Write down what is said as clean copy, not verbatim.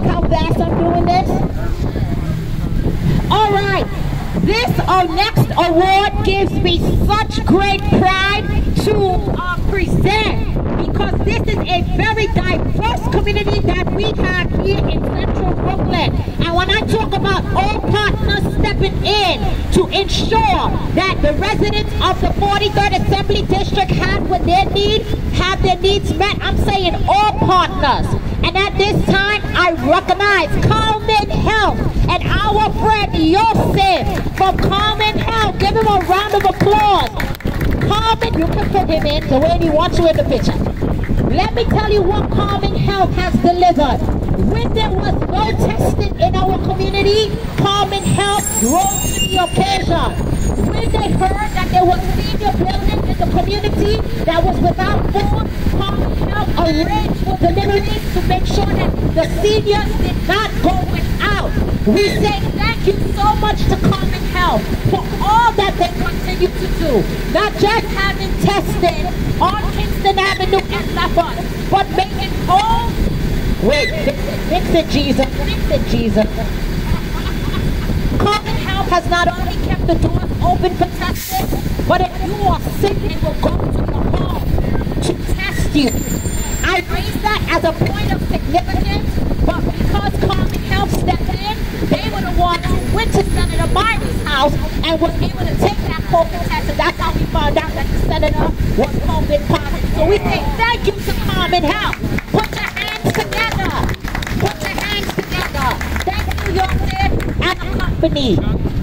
how fast I'm doing this? All right. This next award gives me such great pride to present, because this is a very diverse community that we have here in Central Brooklyn. And when I talk about all partners stepping in to ensure that the residents of the 43rd Assembly District have their needs met, I'm saying all partners. And at this time, I recognize Kamin Health and our friend Yosef from Kamin Health. Give him a round of applause. Kamin, you can put him in the way he wants you in the picture. Let me tell you what Kamin Health has delivered. When there was no testing in our community, Kamin Health rose to the occasion. When they heard that there was senior buildings in the community that was without food, Kamin Health arranged for deliveries to make sure that the seniors did not go without. We say thank you so much to Kamin Health for all that they continue to do. Not just having testing on Kingston Avenue and Lafayette, but making home. Wait, fix it, Jesus. Fix it, Jesus. Kamin Health has not only kept the doors open for testing, but if you are sick, it will go to your home to test you. I raise that as a point of significance, but because Kamin Health stepped in, they were the ones who went to Senator Biden's house and were able to take that COVID test, and that's how we found out that the senator was COVID positive. So we say thank you to Kamin Health. Put your hands together. Put your hands together. Thank you, Yosef, and the company.